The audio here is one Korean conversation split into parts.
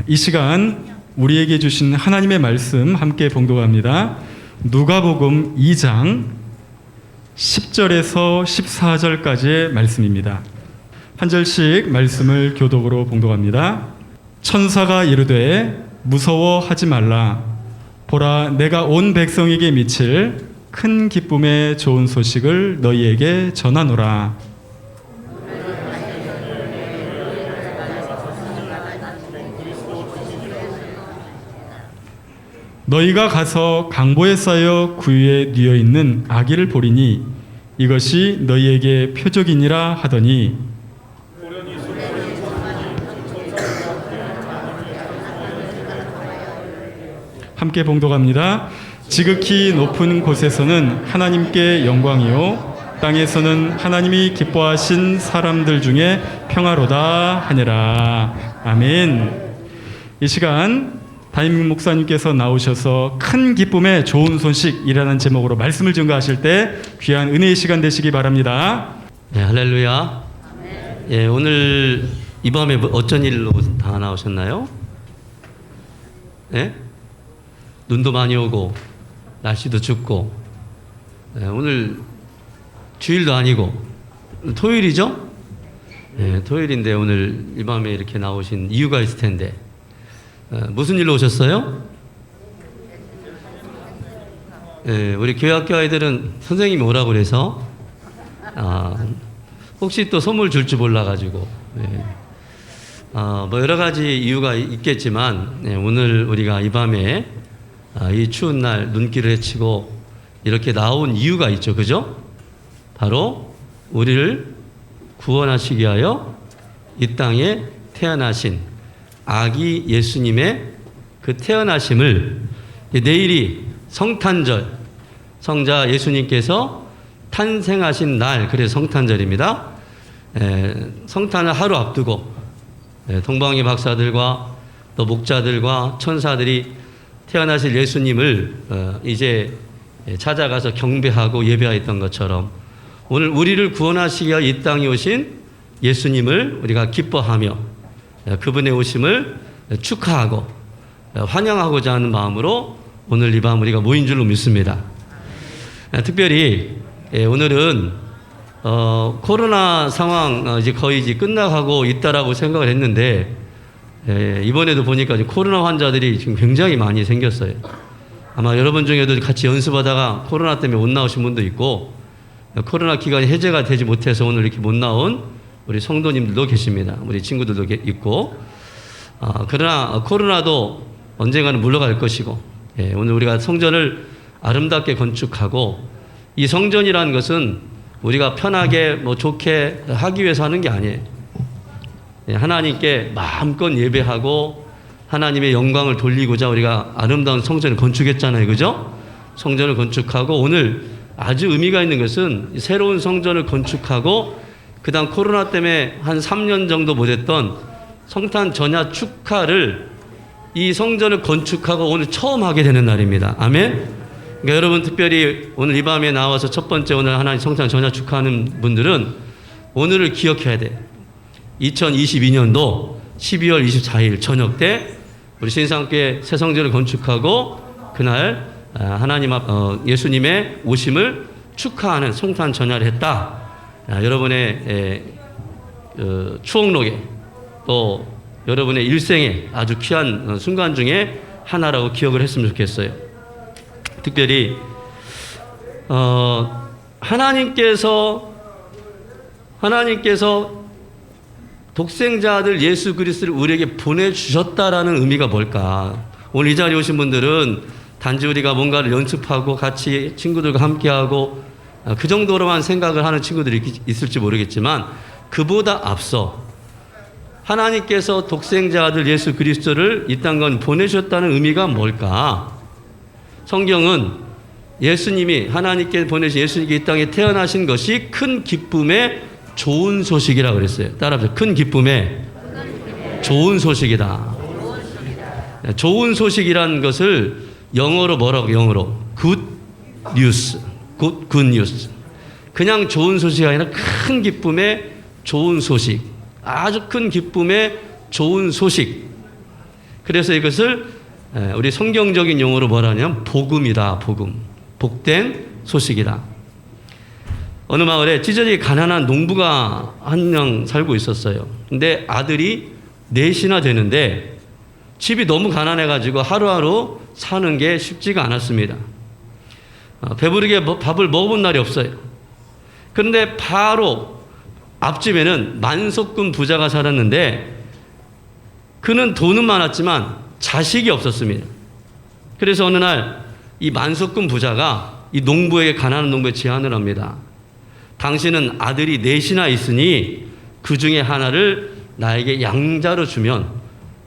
이 시간 우리에게 주신 하나님의 말씀 함께 봉독합니다. 누가복음 2장 10절에서 14절까지의 말씀입니다. 한 절씩 말씀을 교독으로 봉독합니다. 천사가 이르되 무서워하지 말라. 보라, 내가 온 백성에게 미칠 큰 기쁨의 좋은 소식을 너희에게 전하노라. 너희가 가서 강보에 쌓여 구유에 뉘어 있는 아기를 보리니 이것이 너희에게 표적이니라 하더니 함께 봉독합니다. 지극히 높은 곳에서는 하나님께 영광이요 땅에서는 하나님이 기뻐하신 사람들 중에 평화로다 하니라. 아멘. 이 시간 담임 목사님께서 나오셔서 큰 기쁨의 좋은 소식이라는 제목으로 말씀을 증거하실 때 귀한 은혜의 시간 되시기 바랍니다. 네, 할렐루야. 예, 오늘 이 밤에 어쩐 일로 다 나오셨나요? 예? 눈도 많이 오고 날씨도 춥고, 예, 오늘 주일도 아니고 토요일이죠? 예, 토요일인데 오늘 이 밤에 이렇게 나오신 이유가 있을 텐데, 무슨 일로 오셨어요? 예, 우리 교회학교 아이들은 선생님이 오라고 그래서 혹시 또 선물 줄 줄 몰라가지고, 예. 뭐 여러 가지 이유가 있겠지만, 예, 오늘 우리가 이 밤에 이 추운 날 눈길을 헤치고 이렇게 나온 이유가 있죠, 그죠? 바로 우리를 구원하시기 위하여 이 땅에 태어나신 아기 예수님의 그 태어나심을, 내일이 성탄절, 성자 예수님께서 탄생하신 날, 그래서 성탄절입니다. 성탄을 하루 앞두고 동방의 박사들과 또 목자들과 천사들이 태어나실 예수님을 이제 찾아가서 경배하고 예배했던 것처럼, 오늘 우리를 구원하시기 위하여 이 땅에 오신 예수님을 우리가 기뻐하며 그분의 오심을 축하하고 환영하고자 하는 마음으로 오늘 이 밤 우리가 모인 줄로 믿습니다. 특별히 오늘은 코로나 상황 이제 거의 이제 끝나가고 있다라고 생각을 했는데, 이번에도 보니까 코로나 환자들이 지금 굉장히 많이 생겼어요. 아마 여러분 중에도 같이 연습하다가 코로나 때문에 못 나오신 분도 있고, 코로나 기간이 해제가 되지 못해서 오늘 이렇게 못 나온 우리 성도님들도 계십니다. 우리 친구들도 있고, 그러나 코로나도 언젠가는 물러갈 것이고, 오늘 우리가 성전을 아름답게 건축하고, 이 성전이라는 것은 우리가 편하게 뭐 좋게 하기 위해서 하는 게 아니에요. 하나님께 마음껏 예배하고 하나님의 영광을 돌리고자 우리가 아름다운 성전을 건축했잖아요, 그죠? 성전을 건축하고, 오늘 아주 의미가 있는 것은 새로운 성전을 건축하고, 그 다음 코로나 때문에 한 3년 정도 못했던 성탄 전야 축하를 이 성전을 건축하고 오늘 처음 하게 되는 날입니다. 아멘. 그러니까 여러분, 특별히 오늘 이 밤에 나와서 첫 번째 오늘 하나님 성탄 전야 축하하는 분들은 오늘을 기억해야 돼. 2022년도 12월 24일 저녁 때 우리 신상교회 새 성전을 건축하고 그날 하나님 예수님의 오심을 축하하는 성탄 전야를 했다. 여러분의 추억록에 또 여러분의 일생에 아주 귀한 순간 중에 하나라고 기억을 했으면 좋겠어요. 특별히 하나님께서 독생자 아들 예수 그리스도를 우리에게 보내주셨다라는 의미가 뭘까? 오늘 이 자리에 오신 분들은 단지 우리가 뭔가를 연습하고 같이 친구들과 함께하고 그 정도로만 생각을 하는 친구들이 있을지 모르겠지만, 그보다 앞서 하나님께서 독생자 아들 예수 그리스도를 이 땅에 보내셨다는 의미가 뭘까? 성경은 예수님이, 하나님께 보내신 예수님이 이 땅에 태어나신 것이 큰 기쁨의 좋은 소식이라고 그랬어요. 따라합시다. 큰 기쁨의 좋은 소식이다. 좋은 소식이라는 것을 영어로 뭐라고? 영어로 good news. good news. 그냥 좋은 소식이 아니라 큰 기쁨의 좋은 소식. 아주 큰 기쁨의 좋은 소식. 그래서 이것을 우리 성경적인 용어로 뭐라냐면 복음이다. 복음. 복된 소식이다. 어느 마을에 찢어지게 가난한 농부가 한 명 살고 있었어요. 근데 아들이 넷이나 되는데 집이 너무 가난해가지고 하루하루 사는 게 쉽지가 않았습니다. 배부르게 밥을 먹어본 날이 없어요. 그런데 바로 앞집에는 만석군 부자가 살았는데 그는 돈은 많았지만 자식이 없었습니다. 그래서 어느 날 이 만석군 부자가 이 농부에게, 가난한 농부에 제안을 합니다. 당신은 아들이 넷이나 있으니 그 중에 하나를 나에게 양자로 주면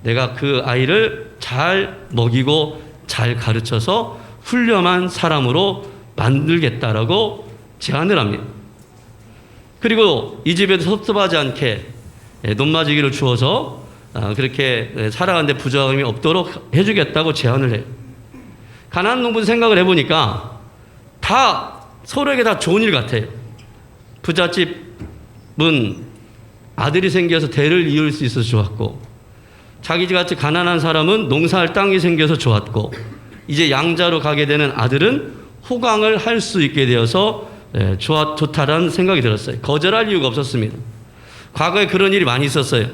내가 그 아이를 잘 먹이고 잘 가르쳐서 훌륭한 사람으로 만들겠다라고 제안을 합니다. 그리고 이 집에도 섭섭하지 않게 논마지기를 주어서 그렇게 살아가는데 부족함이 없도록 해주겠다고 제안을 해요. 가난한 농부는 생각을 해보니까 다 서로에게 다 좋은 일 같아요. 부잣집은 아들이 생겨서 대를 이을 수 있어서 좋았고, 자기같이 가난한 사람은 농사할 땅이 생겨서 좋았고, 이제 양자로 가게 되는 아들은 호강을 할 수 있게 되어서 좋다라는 생각이 들었어요. 거절할 이유가 없었습니다. 과거에 그런 일이 많이 있었어요.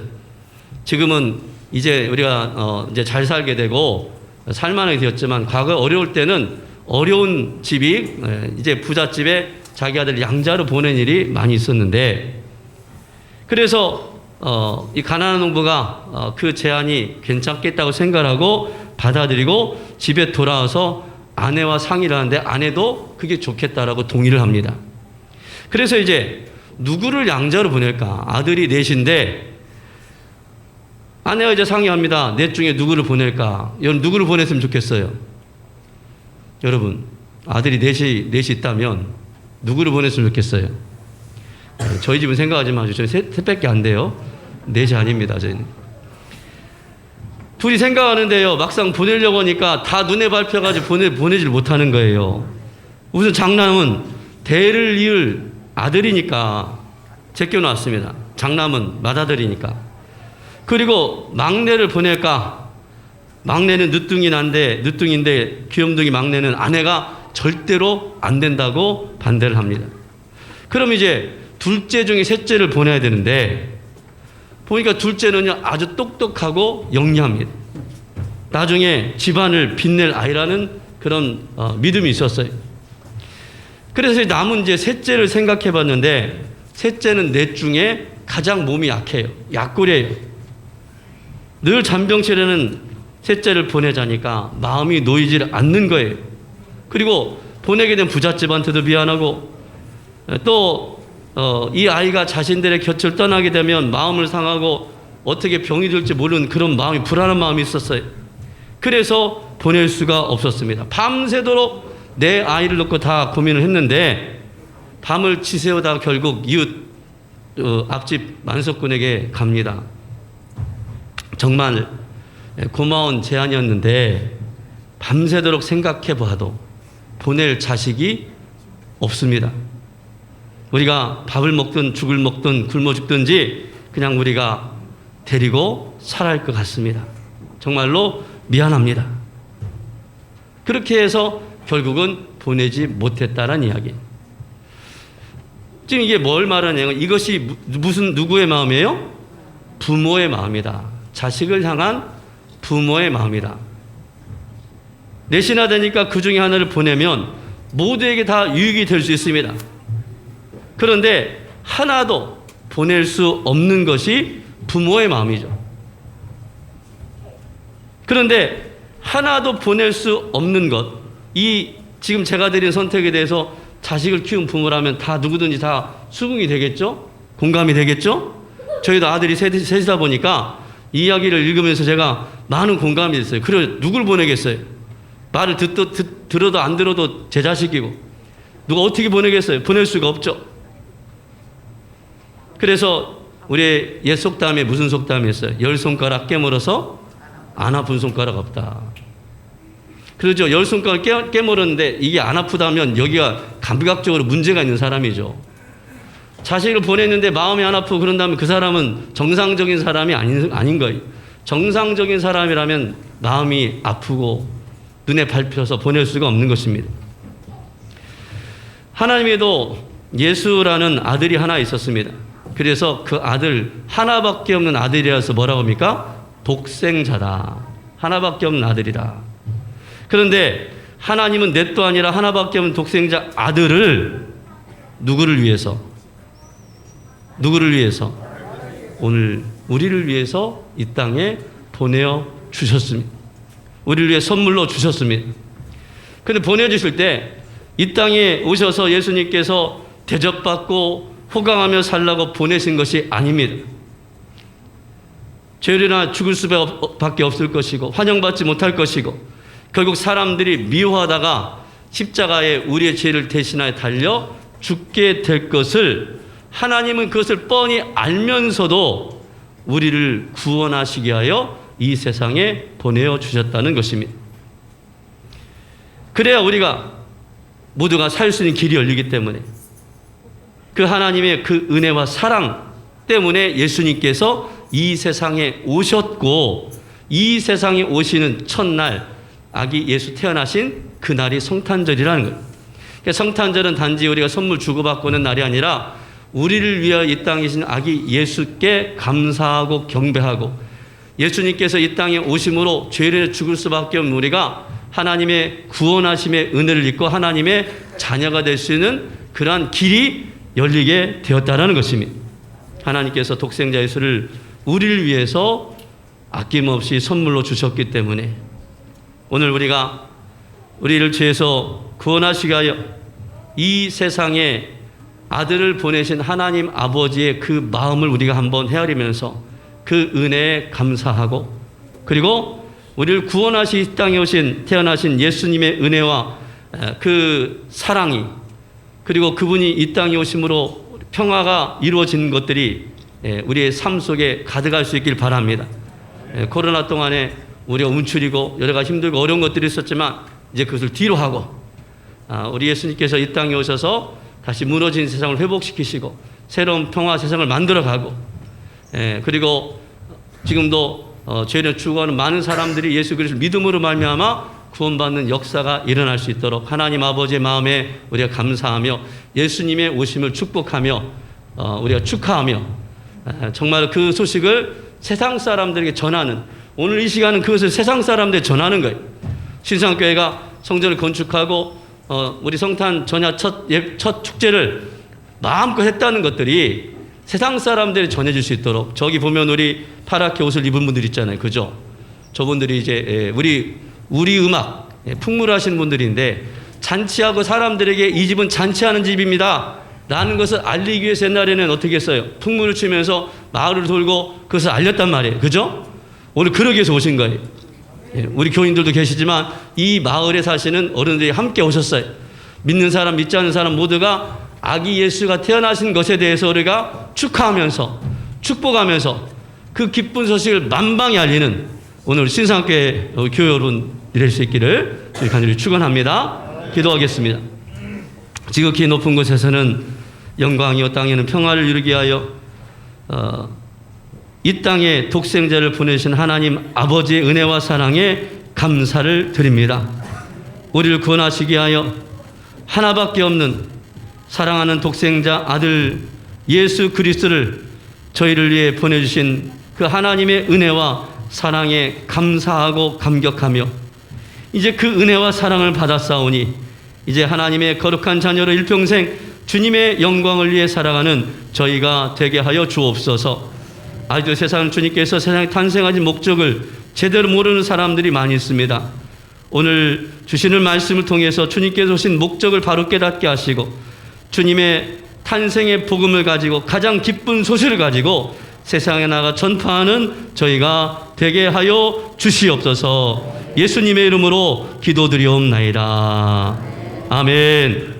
지금은 이제 우리가 이제 잘 살게 되고 살만하게 되었지만, 과거에 어려울 때는 어려운 집이 이제 부잣집에 자기 아들 양자로 보낸 일이 많이 있었는데, 그래서 이 가난한 농부가 그 제안이 괜찮겠다고 생각하고 받아들이고 집에 돌아와서 아내와 상의를 하는데 아내도 그게 좋겠다라고 동의를 합니다. 그래서 이제 누구를 양자로 보낼까? 아들이 넷인데 아내가 이제 상의합니다. 넷 중에 누구를 보낼까? 여러분, 누구를 보냈으면 좋겠어요? 여러분, 아들이 넷이 있다면 누구를 보냈으면 좋겠어요? 저희 집은 생각하지 마시고, 저희 셋밖에 안 돼요. 넷이 아닙니다, 저희는. 둘이 생각하는데요, 막상 보내려고 하니까 다 눈에 밟혀가지고 보내질 못하는 거예요. 우선 장남은 대를 이을 아들이니까 제껴놨습니다. 장남은 맏아들이니까. 그리고 막내를 보낼까? 막내는 늦둥인데 귀염둥이 막내는 아내가 절대로 안 된다고 반대를 합니다. 그럼 이제 둘째 중에 셋째를 보내야 되는데, 보니까 둘째는요 아주 똑똑하고 영리합니다. 나중에 집안을 빛낼 아이라는 그런 믿음이 있었어요. 그래서 남은 이제 셋째를 생각해 봤는데, 셋째는 넷 중에 가장 몸이 약해요. 약골이에요. 늘 잔병치레는 셋째를 보내자니까 마음이 놓이질 않는 거예요. 그리고 보내게 된 부잣집한테도 미안하고, 또 이 아이가 자신들의 곁을 떠나게 되면 마음을 상하고 어떻게 병이 들지 모르는 그런 마음이, 불안한 마음이 있었어요. 그래서 보낼 수가 없었습니다. 밤새도록 내 아이를 놓고 다 고민을 했는데, 밤을 지새우다가 결국 이웃 앞집 만석군에게 갑니다. 정말 고마운 제안이었는데 밤새도록 생각해 봐도 보낼 자식이 없습니다. 우리가 밥을 먹든 죽을 먹든 굶어 죽든지 그냥 우리가 데리고 살아야 할 것 같습니다. 정말로 미안합니다. 그렇게 해서 결국은 보내지 못했다는 이야기. 지금 이게 뭘 말하냐면, 이것이 누구의 마음이에요? 부모의 마음이다. 자식을 향한 부모의 마음이다. 넷이나 되니까 그 중에 하나를 보내면 모두에게 다 유익이 될 수 있습니다. 그런데 하나도 보낼 수 없는 것이 부모의 마음이죠. 그런데 하나도 보낼 수 없는 것, 이 지금 제가 드린 선택에 대해서 자식을 키운 부모라면 다 누구든지 다 수긍이 되겠죠? 공감이 되겠죠? 저희도 아들이 셋이다 보니까 이 이야기를 읽으면서 제가 많은 공감이 됐어요. 그래, 누굴 보내겠어요? 말을 들어도 안 들어도 제 자식이고, 누가 어떻게 보내겠어요? 보낼 수가 없죠. 그래서 우리 옛 속담에 무슨 속담이 있어요? 10손가락 깨물어서 안 아픈 손가락 없다. 그러죠. 10손가락 깨물었는데 이게 안 아프다면 여기가 감각적으로 문제가 있는 사람이죠. 자식을 보냈는데 마음이 안 아프고 그런다면 그 사람은 정상적인 사람이 아닌 거예요. 정상적인 사람이라면 마음이 아프고 눈에 밟혀서 보낼 수가 없는 것입니다. 하나님에도 예수라는 아들이 하나 있었습니다. 그래서 그 아들, 하나밖에 없는 아들이라서 뭐라고 합니까? 독생자다. 하나밖에 없는 아들이다. 그런데 하나님은 넷도 아니라 하나밖에 없는 독생자 아들을 누구를 위해서? 오늘 우리를 위해서 이 땅에 보내어 주셨습니다. 우리를 위해 선물로 주셨습니다. 그런데 보내주실 때 이 땅에 오셔서 예수님께서 대접받고 호강하며 살라고 보내신 것이 아닙니다. 죄리나 죽을 수밖에 없을 것이고 환영받지 못할 것이고 결국 사람들이 미워하다가 십자가에 우리의 죄를 대신하여 달려 죽게 될 것을 하나님은 그것을 뻔히 알면서도 우리를 구원하시게 하여 이 세상에 보내어 주셨다는 것입니다. 그래야 우리가 모두가 살 수 있는 길이 열리기 때문에 그 하나님의 그 은혜와 사랑 때문에 예수님께서 이 세상에 오셨고 이 세상에 오시는 첫날 아기 예수 태어나신 그날이 성탄절이라는 거예요. 그러니까 성탄절은 단지 우리가 선물 주고받고는 날이 아니라 우리를 위하여 이 땅에 계신 아기 예수께 감사하고 경배하고 예수님께서 이 땅에 오심으로 죄를 죽을 수밖에 없는 우리가 하나님의 구원하심의 은혜를 입고 하나님의 자녀가 될 수 있는 그러한 길이 열리게 되었다는 것입니다. 하나님께서 독생자 예수를 우리를 위해서 아낌없이 선물로 주셨기 때문에 오늘 우리가 우리를 죄에서 구원하시게 하여 이 세상에 아들을 보내신 하나님 아버지의 그 마음을 우리가 한번 헤아리면서 그 은혜에 감사하고 그리고 우리를 구원하시 이 땅에 오신 태어나신 예수님의 은혜와 그 사랑이 그리고 그분이 이 땅에 오심으로 평화가 이루어진 것들이 우리의 삶 속에 가득할 수 있길 바랍니다. 코로나 동안에 우리가 움츠리고 여러 가지 힘들고 어려운 것들이 있었지만 이제 그것을 뒤로 하고 우리 예수님께서 이 땅에 오셔서 다시 무너진 세상을 회복시키시고 새로운 평화 세상을 만들어가고 그리고 지금도 죄를 추구하는 많은 사람들이 예수 그리스도를 믿음으로 말미암아 구원받는 역사가 일어날 수 있도록 하나님 아버지의 마음에 우리가 감사하며 예수님의 오심을 축복하며 우리가 축하하며 정말 그 소식을 세상 사람들에게 전하는 오늘 이 시간은 그것을 세상 사람들에게 전하는 거예요. 신상교회가 성전을 건축하고 우리 성탄 전야 첫 축제를 마음껏 했다는 것들이 세상 사람들이 전해줄 수 있도록 저기 보면 우리 파랗게 옷을 입은 분들 있잖아요. 그죠? 저분들이 이제 우리 음악 풍물하시는 분들인데 잔치하고 사람들에게 이 집은 잔치하는 집입니다 라는 것을 알리기 위해서 옛날에는 어떻게 했어요? 풍물을 치면서 마을을 돌고 그것을 알렸단 말이에요. 그죠? 오늘 그러기 위해서 오신 거예요. 우리 교인들도 계시지만 이 마을에 사시는 어른들이 함께 오셨어요. 믿는 사람 믿지 않는 사람 모두가 아기 예수가 태어나신 것에 대해서 우리가 축하하면서 축복하면서 그 기쁜 소식을 만방에 알리는 오늘 신상교회 교회 여러분 될 수 있기를 간절히 축원합니다. 기도하겠습니다. 지극히 높은 곳에서는 영광이요 땅에는 평화를 이루게 하여 이 땅에 독생자를 보내신 하나님 아버지의 은혜와 사랑에 감사를 드립니다. 우리를 구원하시게 하여 하나밖에 없는 사랑하는 독생자 아들 예수 그리스도를 저희를 위해 보내주신 그 하나님의 은혜와 사랑에 감사하고 감격하며 이제 그 은혜와 사랑을 받았사오니 이제 하나님의 거룩한 자녀로 일평생 주님의 영광을 위해 살아가는 저희가 되게 하여 주옵소서. 아직도 세상 주님께서 세상에 탄생하신 목적을 제대로 모르는 사람들이 많이 있습니다. 오늘 주시는 말씀을 통해서 주님께서 오신 목적을 바로 깨닫게 하시고 주님의 탄생의 복음을 가지고 가장 기쁜 소식을 가지고 세상에 나가 전파하는 저희가 되게 하여 주시옵소서. 예수님의 이름으로 기도드리옵나이다. 아멘.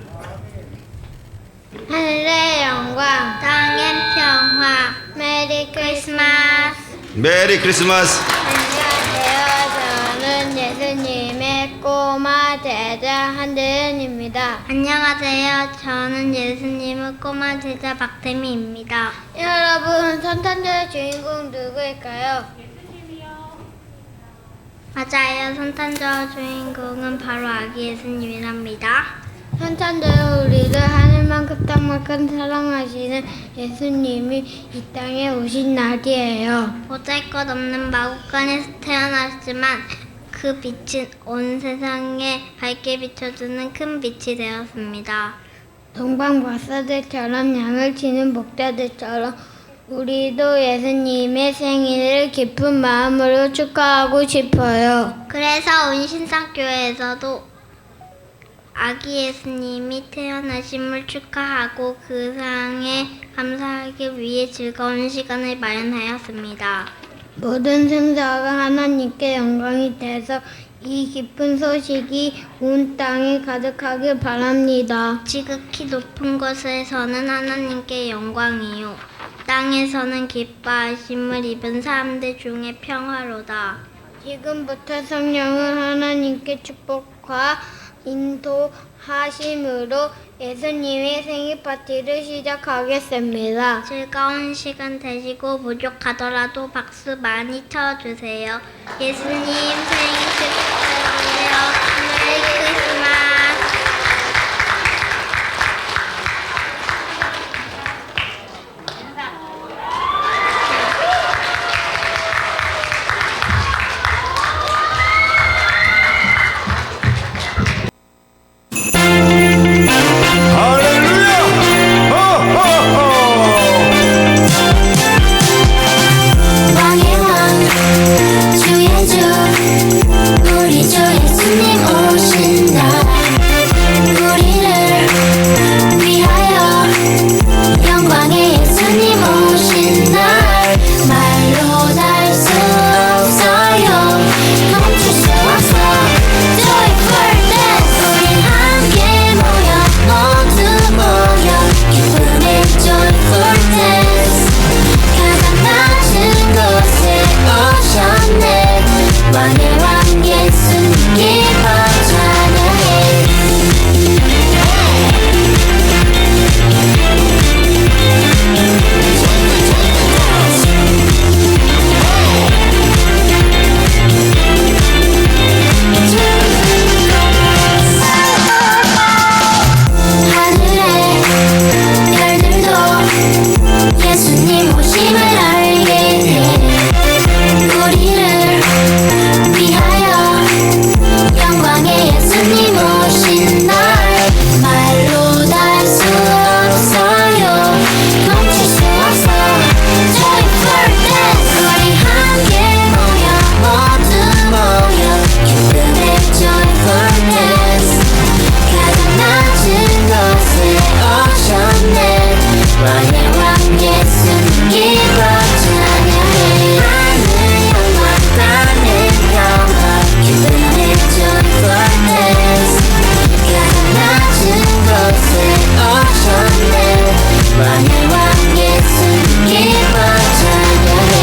하늘의 영광, 땅의 평화. 메리 크리스마스. 메리 크리스마스. 안녕하세요. 저는 예수님의 꼬마 제자 한대은입니다. 안녕하세요. 저는 예수님의 꼬마 제자 박태미입니다. 여러분, 성탄절의 주인공 누구일까요? 예수님이요. 맞아요. 성탄절 주인공은 바로 아기 예수님이랍니다. 성탄절은 우리를 하늘만큼 땅만큼 사랑하시는 예수님이 이 땅에 오신 날이에요. 보잘것없는 마구간에서 태어났지만 그 빛은 온 세상에 밝게 비춰주는 큰 빛이 되었습니다. 동방 박사들처럼 양을 치는 목자들처럼 우리도 예수님의 생일을 기쁜 마음으로 축하하고 싶어요. 그래서 운신상교회에서도 아기 예수님이 태어나심을 축하하고 그 사랑에 감사하기 위해 즐거운 시간을 마련하였습니다. 모든 생사가 하나님께 영광이 돼서 이 기쁜 소식이 온 땅에 가득하길 바랍니다. 지극히 높은 곳에서는 하나님께 영광이요 땅에서는 기뻐하심을 입은 사람들 중에 평화로다. 지금부터 성령은 하나님께 축복과 인도하심으로 예수님의 생일 파티를 시작하겠습니다. 즐거운 시간 되시고 부족하더라도 박수 많이 쳐주세요. 예수님 생일 축하해요. 메리 크리스마스. 왕의 왕 주의 주 우리 주 예수님 오신 날 우리를 위하여 영광의 예수님 오신 날 말로 달 수 없어요 멈출 수 없어 Joyful dance 우리 함께 모여 모두 모여 기쁨의 Joyful dance 가장 낮은 곳에 오셨네 왕의 왕 예수님 기뻐 찬양해 하늘의 별들도 예수님 오심을 알게 해 우리를 위하여 영광의 예수님 오신 날 말로 달 수 없어요 멈출 수 없어 Joyful dance 우리 함께 모여 모두 모여 기쁨의 Joyful dance 가장 낮은 곳에 오셨네 왕의 왕 예수님 기뻐 찬양해 하늘 영광 땅의 평화 기쁨의 Joyful dance 가장 낮은 곳에 오셨네 왕의 왕 예수님 기뻐 찬양해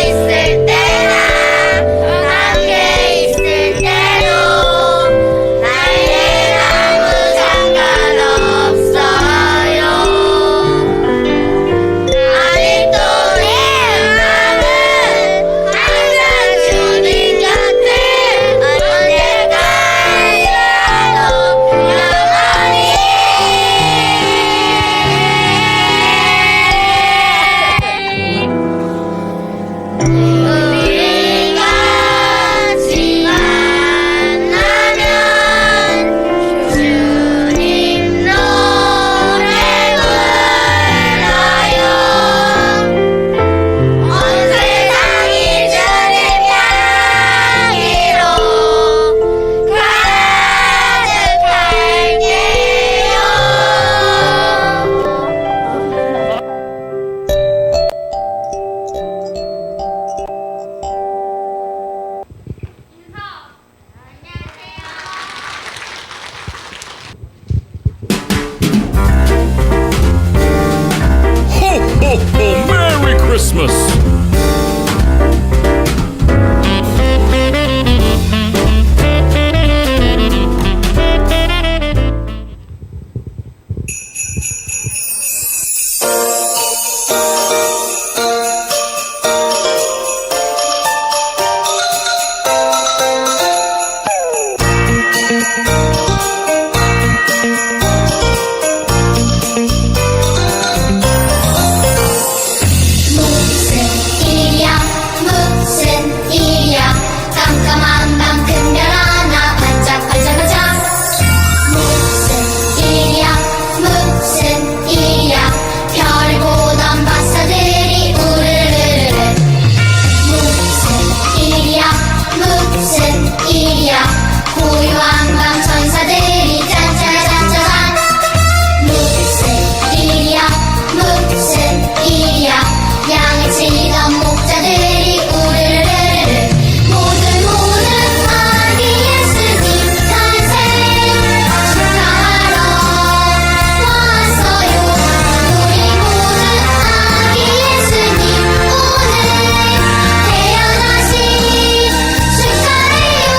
있을 때나 함께 있을 우리 왕방 천사들이 짠짜란짜란 무슨 일이야 무슨 일이야 양을 치던 목자들이 우르르르르 모두 아기 예수님 탄생 축하하러 왔어요 우리 모두 아기 예수님 오늘 태어나신 축하해요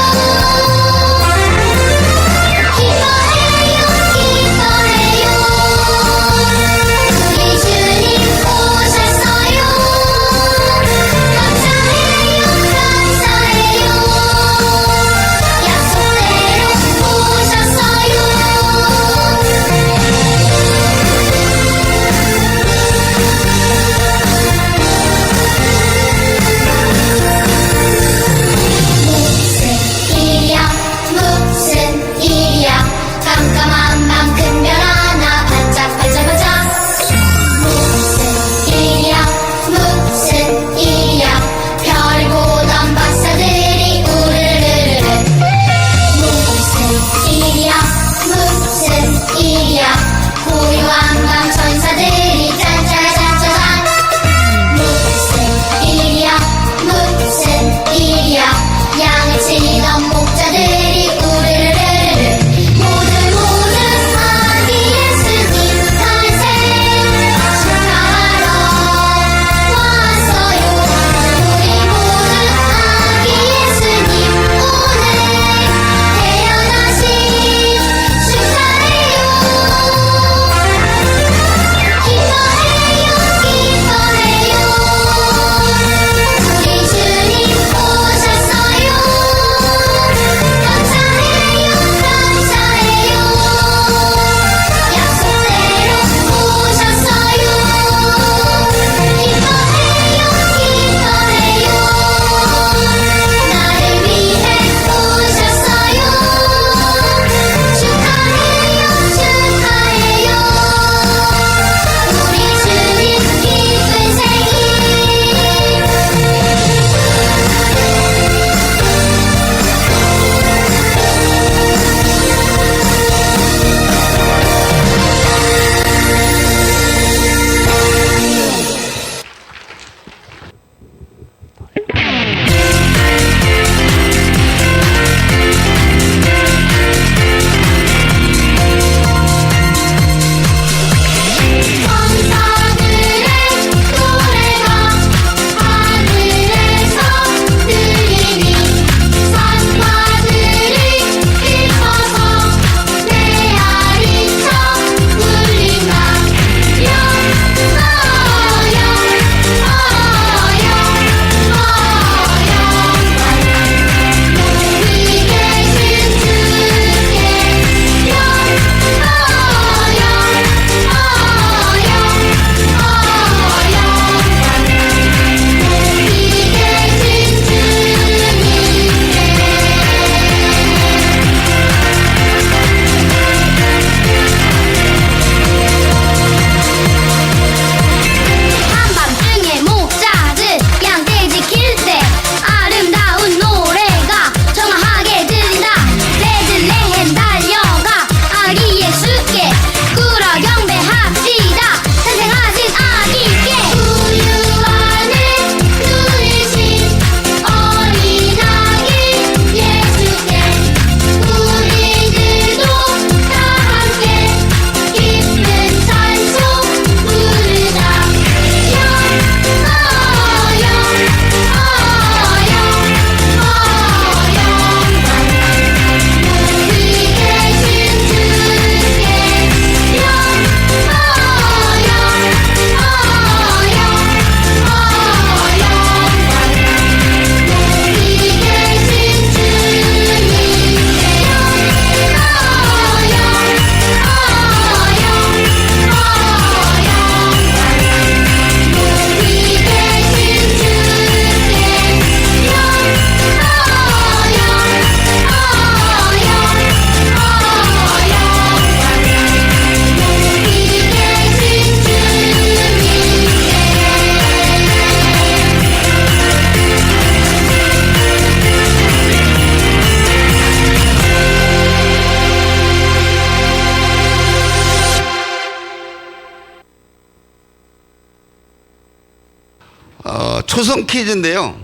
초성 퀴즈인데요.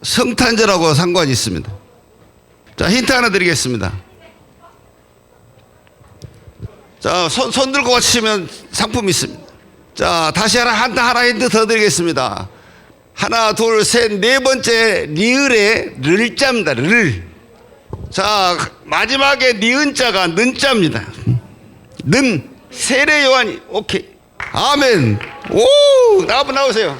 성탄절하고 상관이 있습니다. 자, 힌트 하나 드리겠습니다. 자, 손 들고 맞히시면 상품 있습니다. 자, 다시 하나 힌트 더 드리겠습니다. 하나, 둘, 셋, 네 번째 리을의 르자입니다. 를. 자, 마지막에 니은자가 는자입니다. 는. 세례 요한이. 오케이. 아멘. 오, 한번 나오세요.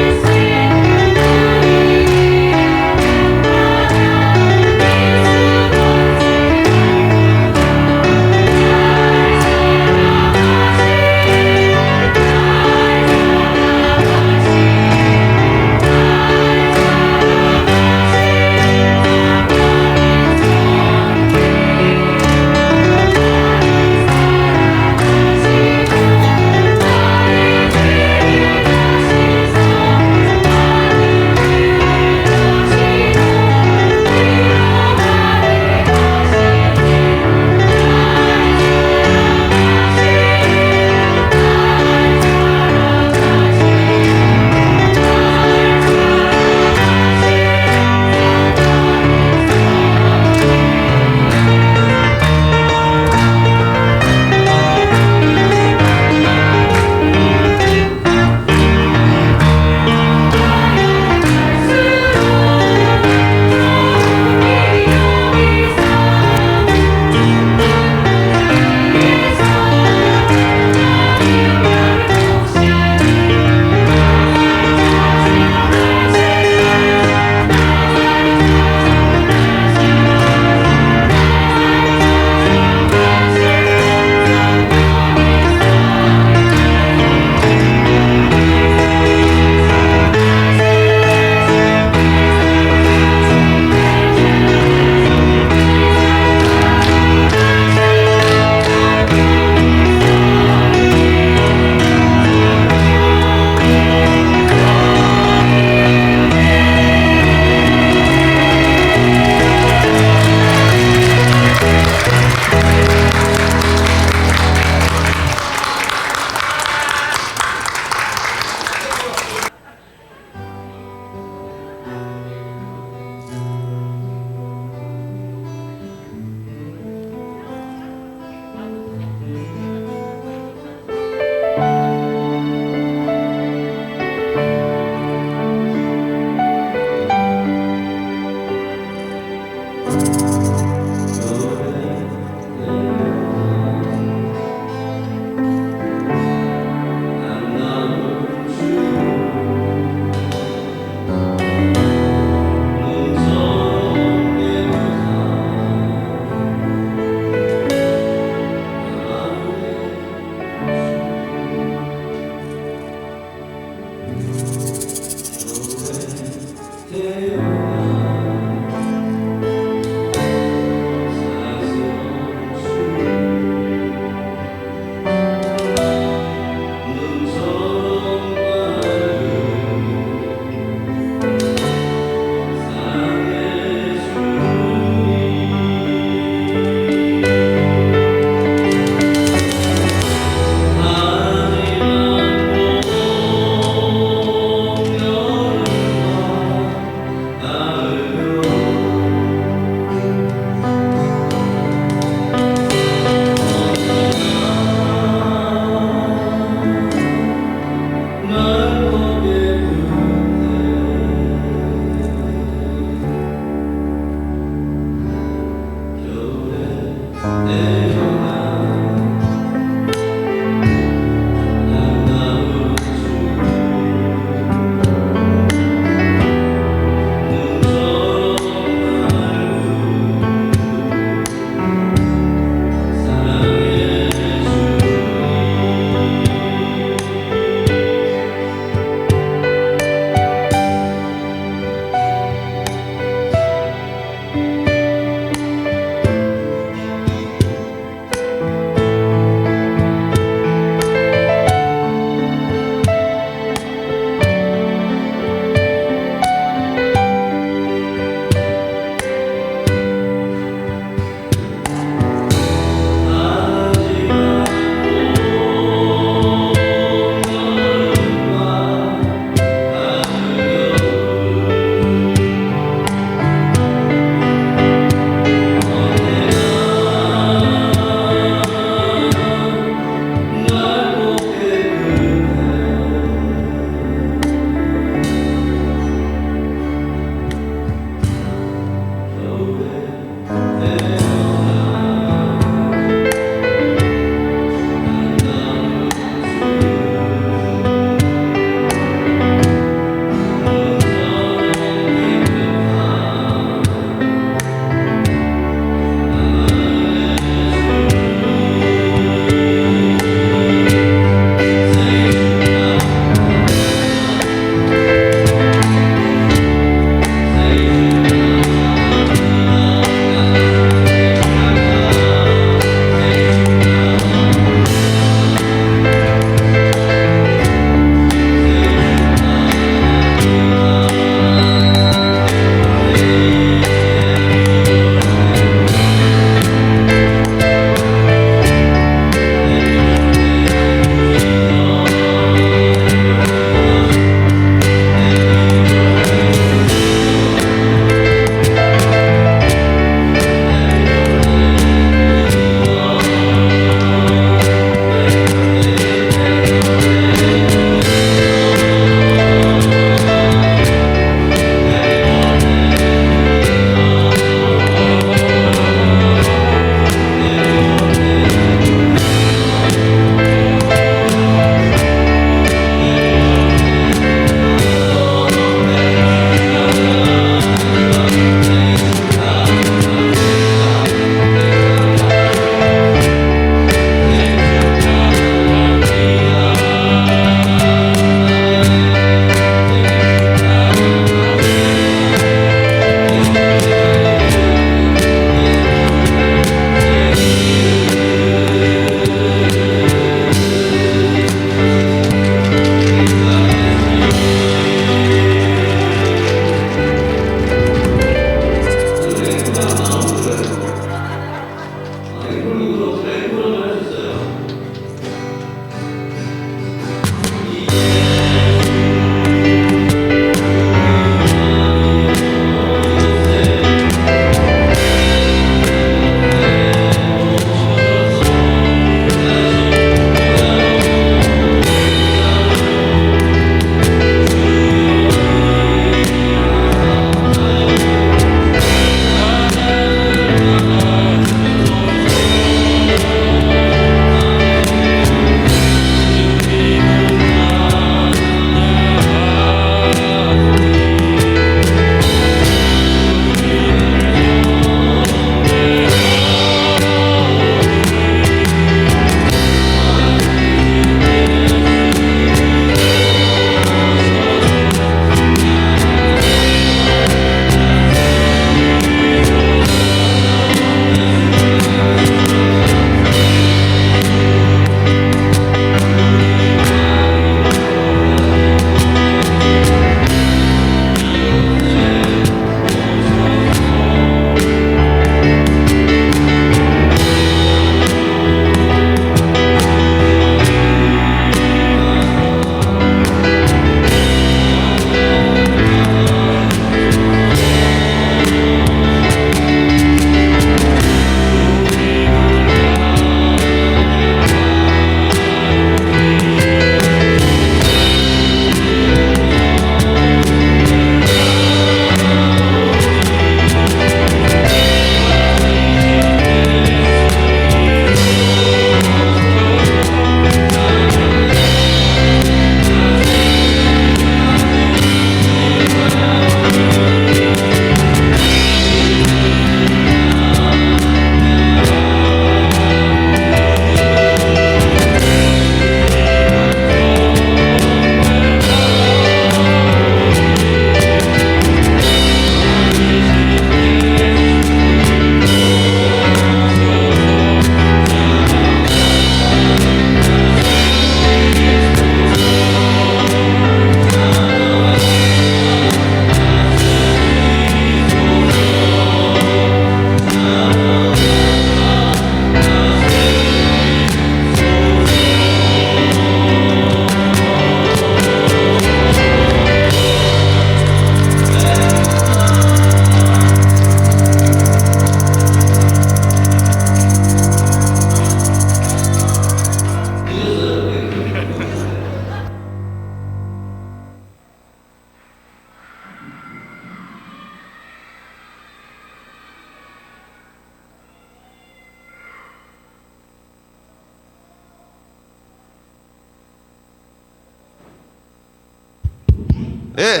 예.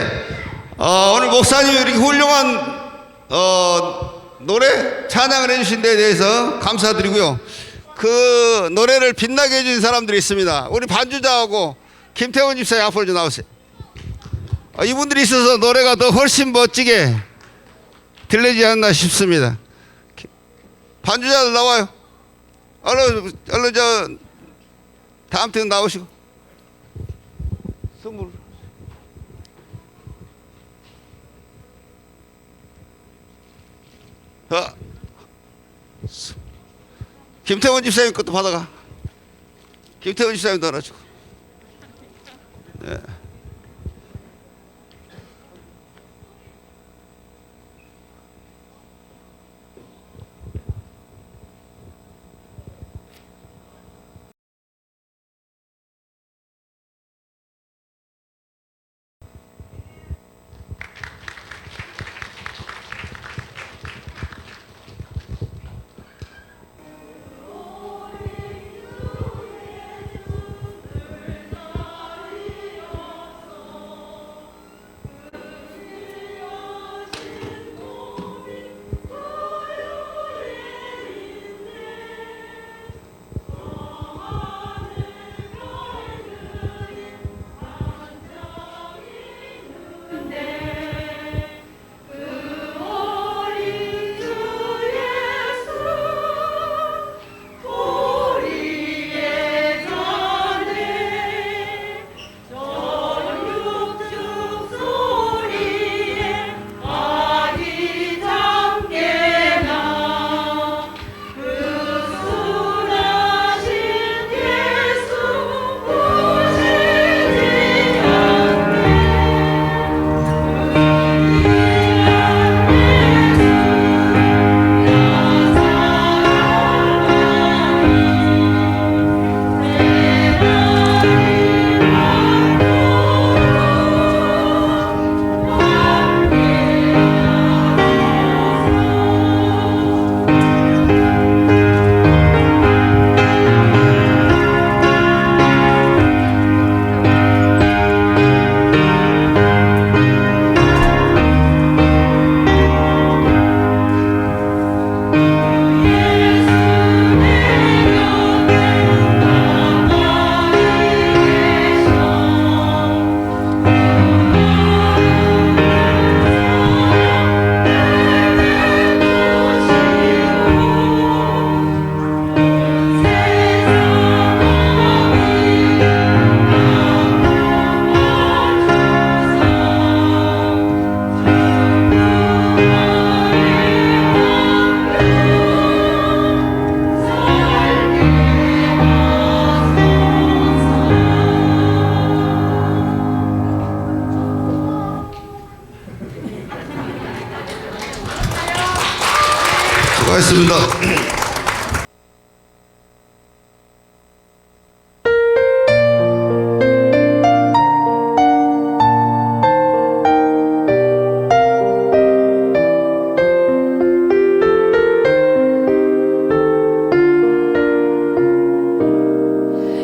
오늘 목사님이 이렇게 훌륭한 노래 찬양을 해주신 데에 대해서 감사드리고요. 그 노래를 빛나게 해준 사람들이 있습니다. 우리 반주자하고 김태원 집사님 앞으로 좀 나오세요. 이분들이 있어서 노래가 더 훨씬 멋지게 들리지 않나 싶습니다. 반주자들 나와요. 얼른 저 다음 팀 나오시고 선물. 김태원 집사님 것도 받아가. 김태원 집사님 넣어주고. 네. 수고하셨습니다.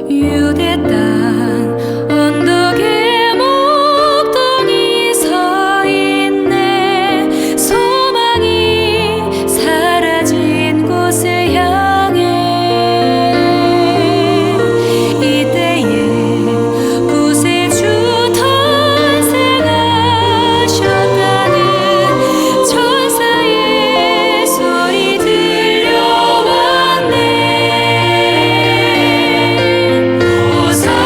유대 땅 언덕에 목동이 서 있네. 소망이 사라진 곳에 향해 이때에 구세주 탄생하셨다는 천사의 소리 들려왔네. 호sanna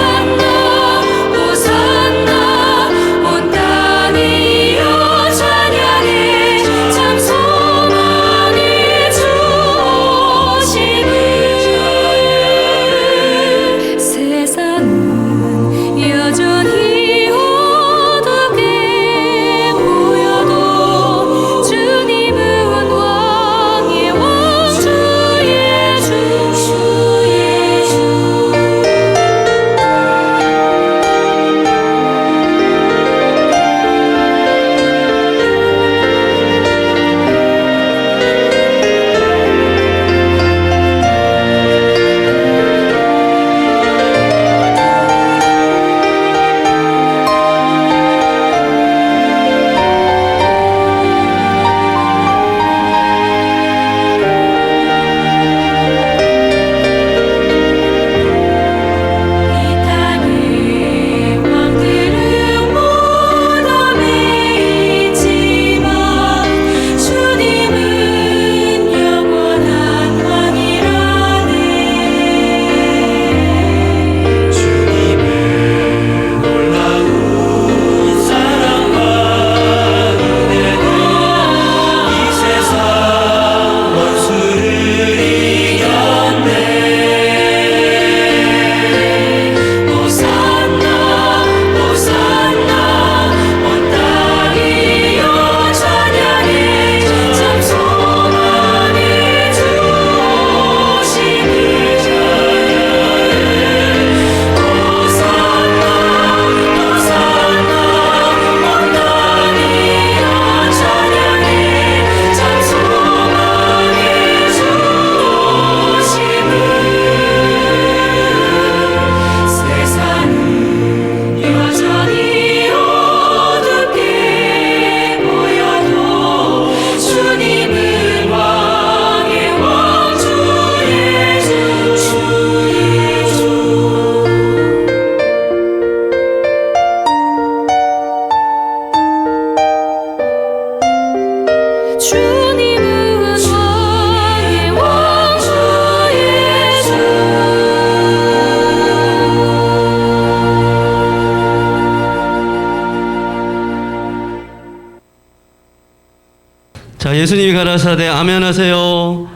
자, 예수님이 가라사대 아멘 하세요.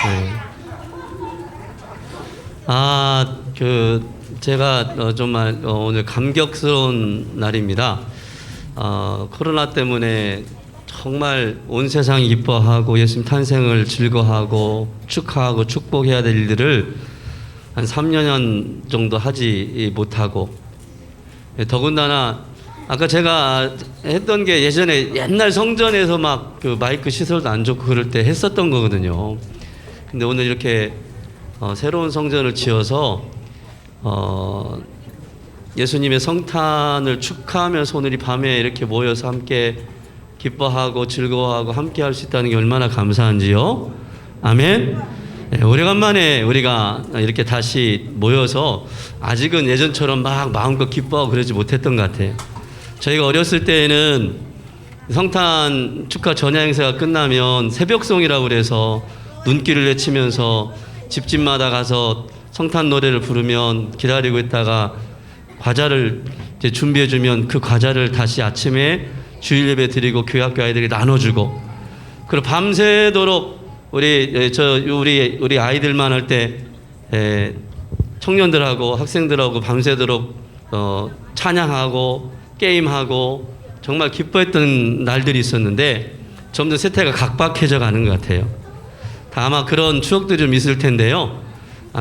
네. 제가 정말 오늘 감격스러운 날입니다. 코로나 때문에 정말 온 세상이 기뻐하고 예수님 탄생을 즐거워하고 축하하고 축복해야 될 일들을 한 3년 정도 하지 못하고, 더군다나 아까 제가 했던 게 예전에 옛날 성전에서 막 그 마이크 시설도 안 좋고 그럴 때 했었던 거거든요. 근데 오늘 이렇게 새로운 성전을 지어서 예수님의 성탄을 축하하면서 오늘 이 밤에 이렇게 모여서 함께 기뻐하고 즐거워하고 함께 할 수 있다는 게 얼마나 감사한지요. 아멘. 네, 오래간만에 우리가 이렇게 다시 모여서 아직은 예전처럼 막 마음껏 기뻐하고 그러지 못했던 것 같아요. 저희가 어렸을 때에는 성탄 축하 전야 행사가 끝나면 새벽송이라고 그래서 눈길을 외치면서 집집마다 가서 성탄 노래를 부르면 기다리고 있다가 과자를 이제 준비해주면 그 과자를 다시 아침에 주일 예배 드리고 교회 학교 아이들에게 나눠주고, 그리고 밤새도록 우리 아이들만 할 때 청년들하고 학생들하고 밤새도록 찬양하고 게임하고 정말 기뻐했던 날들이 있었는데 점점 세태가 각박해져 가는 것 같아요. 아마 그런 추억들이 좀 있을 텐데요.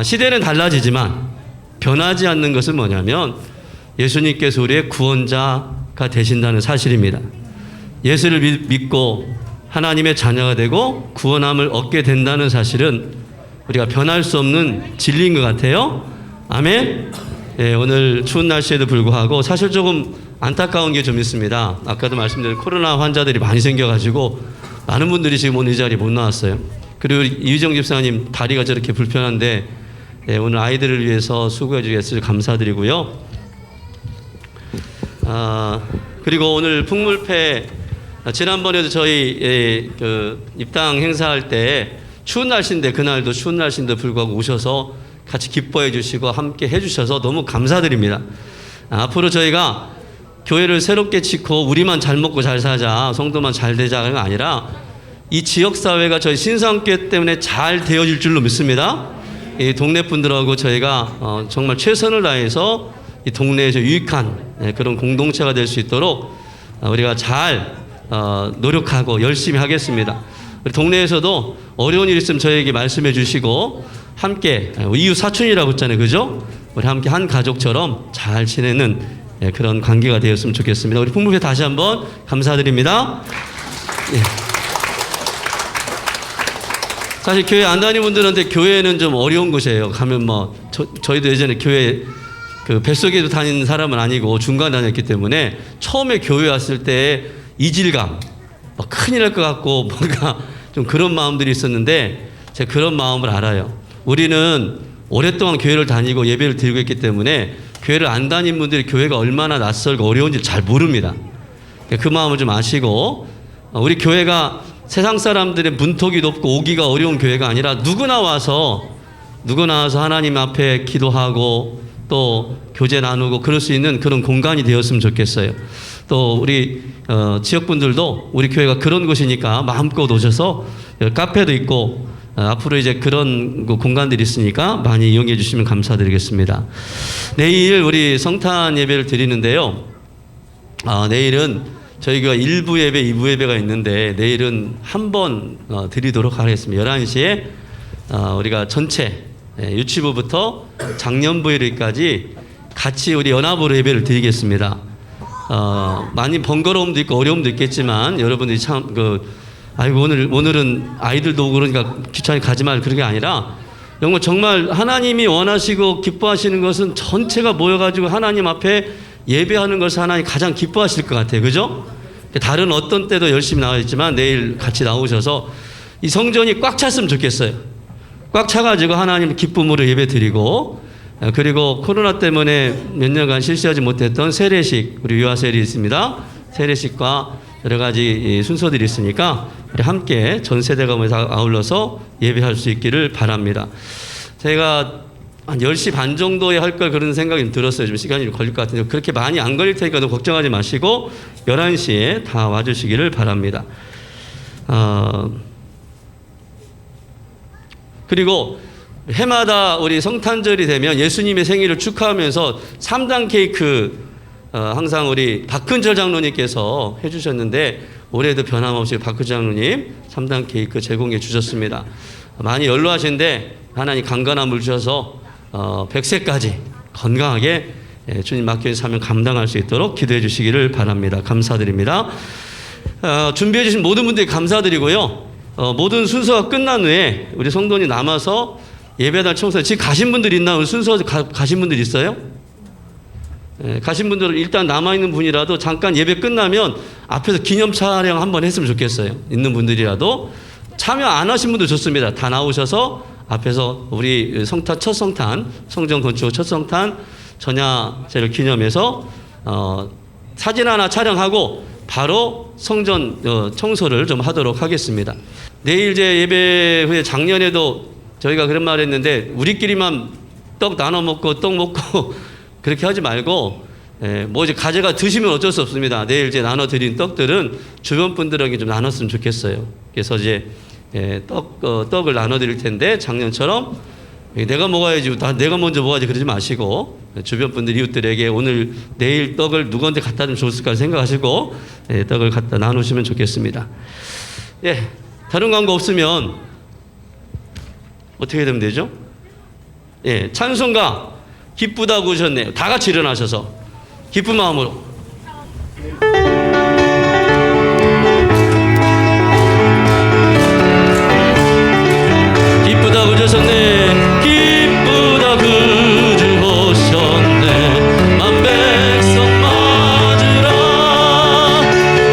시대는 달라지지만 변하지 않는 것은 뭐냐면 예수님께서 우리의 구원자가 되신다는 사실입니다. 예수를 믿고 하나님의 자녀가 되고 구원함을 얻게 된다는 사실은 우리가 변할 수 없는 진리인 것 같아요. 아멘. 네, 오늘 추운 날씨에도 불구하고 사실 조금 안타까운 게 좀 있습니다. 아까도 말씀드린 코로나 환자들이 많이 생겨가지고 많은 분들이 지금 오늘 이 자리에 못 나왔어요. 그리고 이휘정 집사님 다리가 저렇게 불편한데 오늘 아이들을 위해서 수고해 주셔서 감사드리고요. 그리고 오늘 풍물패 지난번에도 저희 그 입당 행사할 때 추운 날씨인데 그날도 추운 날씨인데 불구하고 오셔서 같이 기뻐해 주시고 함께 해 주셔서 너무 감사드립니다. 앞으로 저희가 교회를 새롭게 짓고 우리만 잘 먹고 잘 사자, 성도만 잘 되자가 아니라 이 지역사회가 저희 신성교회 때문에 잘 되어질 줄로 믿습니다. 이 동네 분들하고 저희가 정말 최선을 다해서 이 동네에서 유익한 그런 공동체가 될 수 있도록 우리가 잘 노력하고 열심히 하겠습니다. 우리 동네에서도 어려운 일 있으면 저에게 말씀해 주시고 함께 이웃 사촌이라고 했잖아요. 그죠? 우리 함께 한 가족처럼 잘 지내는 그런 관계가 되었으면 좋겠습니다. 우리 풍물회 다시 한번 감사드립니다. 예. 사실 교회 안 다니는 분들한테 교회는 좀 어려운 곳이에요. 가면 저희도 예전에 교회 그 뱃속에도 다니는 사람은 아니고 중간 다녔기 때문에 처음에 교회 왔을 때 이질감, 큰일 날 것 같고 뭔가 좀 그런 마음들이 있었는데 제가 그런 마음을 알아요. 우리는 오랫동안 교회를 다니고 예배를 드리고 있기 때문에 교회를 안 다닌 분들이 교회가 얼마나 낯설고 어려운지 잘 모릅니다. 그 마음을 좀 아시고 우리 교회가 세상 사람들의 문턱이 높고 오기가 어려운 교회가 아니라 누구나 와서 하나님 앞에 기도하고 또 교제 나누고 그럴 수 있는 그런 공간이 되었으면 좋겠어요. 또 우리 지역분들도 우리 교회가 그런 곳이니까 마음껏 오셔서 카페도 있고 앞으로 이제 그런 공간들이 있으니까 많이 이용해 주시면 감사드리겠습니다. 내일 우리 성탄 예배를 드리는데요. 내일은 저희가 1부 예배, 2부 예배가 있는데 내일은 한 번 드리도록 하겠습니다. 11시에 우리가 전체 유치부부터 장년부회까지 같이 우리 연합으로 예배를 드리겠습니다. 많이 번거로움도 있고 어려움도 있겠지만 여러분들이 참 아이고 오늘은 아이들도 오고 그러니까 귀찮게 가지 말 그런 게 아니라 정말 하나님이 원하시고 기뻐하시는 것은 전체가 모여가지고 하나님 앞에 예배하는 것을 하나님 가장 기뻐하실 것 같아요. 그죠? 다른 어떤 때도 열심히 나와 있지만 내일 같이 나오셔서 이 성전이 꽉 찼으면 좋겠어요. 꽉 차가지고 하나님 기쁨으로 예배 드리고, 그리고 코로나 때문에 몇 년간 실시하지 못했던 세례식, 우리 유아세례 있습니다. 세례식과 여러 가지 순서들이 있으니까 우리 함께 전 세대가 모여서 아울러서 예배할 수 있기를 바랍니다. 제가 한 10시 반 정도에 할 걸 그런 생각이 들었어요. 좀 시간이 걸릴 것 같은데 그렇게 많이 안 걸릴 테니까 너무 걱정하지 마시고 11시에 다 와주시기를 바랍니다. 그리고 해마다 우리 성탄절이 되면 예수님의 생일을 축하하면서 3단 케이크 항상 우리 박근철 장로님께서 해주셨는데 올해도 변함없이 박근철 장로님 3단 케이크 제공해 주셨습니다. 많이 연로하신데 하나님 강건함을 주셔서 100세까지 건강하게 주님 맡겨진 사명 감당할 수 있도록 기도해 주시기를 바랍니다. 감사드립니다. 준비해 주신 모든 분들이 감사드리고요. 모든 순서가 끝난 후에 우리 성도님 남아서 예배당 청소 지금 가신 분들 있나? 오늘 순서 가신 분들 있어요? 가신 분들은 일단 남아있는 분이라도 잠깐 예배 끝나면 앞에서 기념 촬영 한번 했으면 좋겠어요. 있는 분들이라도. 참여 안 하신 분도 좋습니다. 다 나오셔서 앞에서 우리 성탄 첫 성탄, 성전 건축 첫 성탄 전야제를 기념해서 사진 하나 촬영하고 바로 성전 청소를 좀 하도록 하겠습니다. 내일 제 예배 후에 작년에도 저희가 그런 말 했는데 우리끼리만 떡 나눠 먹고 떡 먹고 그렇게 하지 말고 뭐 이제 가져가 드시면 어쩔 수 없습니다. 내일 이제 나눠 드린 떡들은 주변 분들에게 좀 나눴으면 좋겠어요. 그래서 이제 떡을 나눠 드릴 텐데 작년처럼 내가 먹어야지 내가 먼저 먹어야지 그러지 마시고 주변 분들 이웃들에게 오늘 내일 떡을 누구한테 갖다 주면 좋을까 생각하시고 떡을 갖다 나누시면 좋겠습니다. 예, 다른 광고 없으면 어떻게 되면 되죠? 예, 찬송가 기쁘다고 오셨네요. 다 같이 일어나셔서 기쁜 마음으로. 기쁘다고 오셨네. 기쁘다고 주 오셨네. 만 백성 맞으라.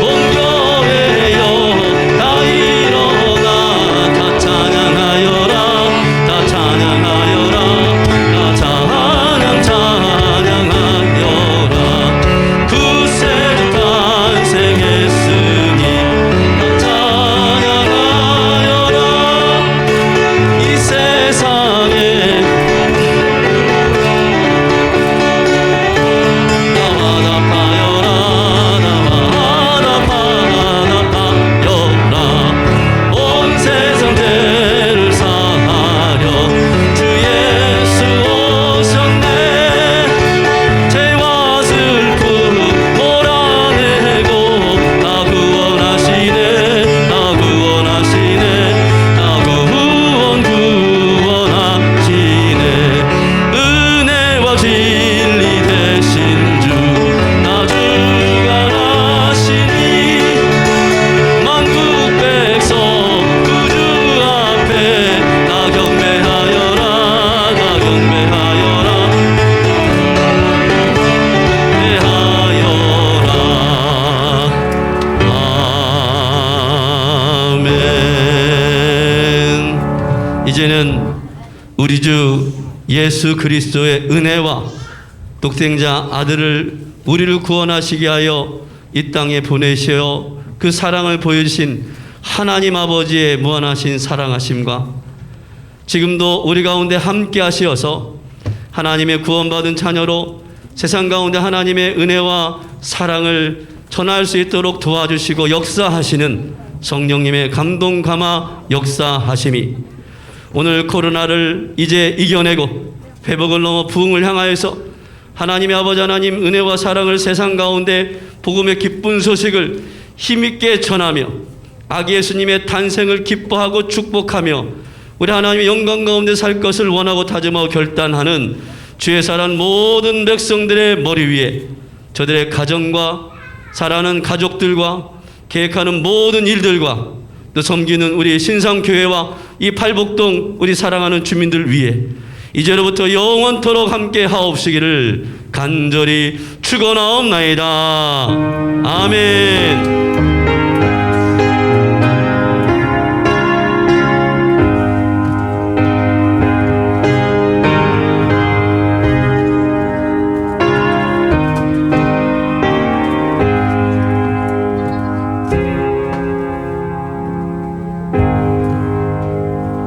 온 교회여 다 일어나 다 찬양하여라. 다 찬양하여라. 다 찬양하여라. 구세주 탄생했으니 다 찬양하여라. 이 세상에 나와 파여라. 나와 파여라. 온 세상 죄를 사하려 주 예수 오셨네. 죄와 슬픔 몰아내고 다 구원하시네. 다 구원하시네. 다 구원하시네. 은혜와 진리 되신 주 나 주가 나시니 만국 백성 그 주 앞에 나 경배하여라. 나 경배하여라. 아멘. 이제는 우리 주 예수 그리스도의 은혜와 독생자 아들을 우리를 구원하시게 하여 이 땅에 보내시어 그 사랑을 보여주신 하나님 아버지의 무한하신 사랑하심과 지금도 우리 가운데 함께 하시어서 하나님의 구원받은 자녀로 세상 가운데 하나님의 은혜와 사랑을 전할 수 있도록 도와주시고 역사하시는 성령님의 감동 감화 역사하심이 오늘 코로나를 이제 이겨내고 회복을 넘어 부흥을 향하여서 하나님의 아버지 하나님 은혜와 사랑을 세상 가운데 복음의 기쁜 소식을 힘있게 전하며 아기 예수님의 탄생을 기뻐하고 축복하며 우리 하나님의 영광 가운데 살 것을 원하고 다짐하고 결단하는 주의 사랑 모든 백성들의 머리 위에 저들의 가정과 사랑하는 가족들과 계획하는 모든 일들과 또 섬기는 우리 신상교회와 이 팔복동 우리 사랑하는 주민들 위해 이제로부터 영원토록 함께 하옵시기를 간절히 축원하옵나이다. 아멘.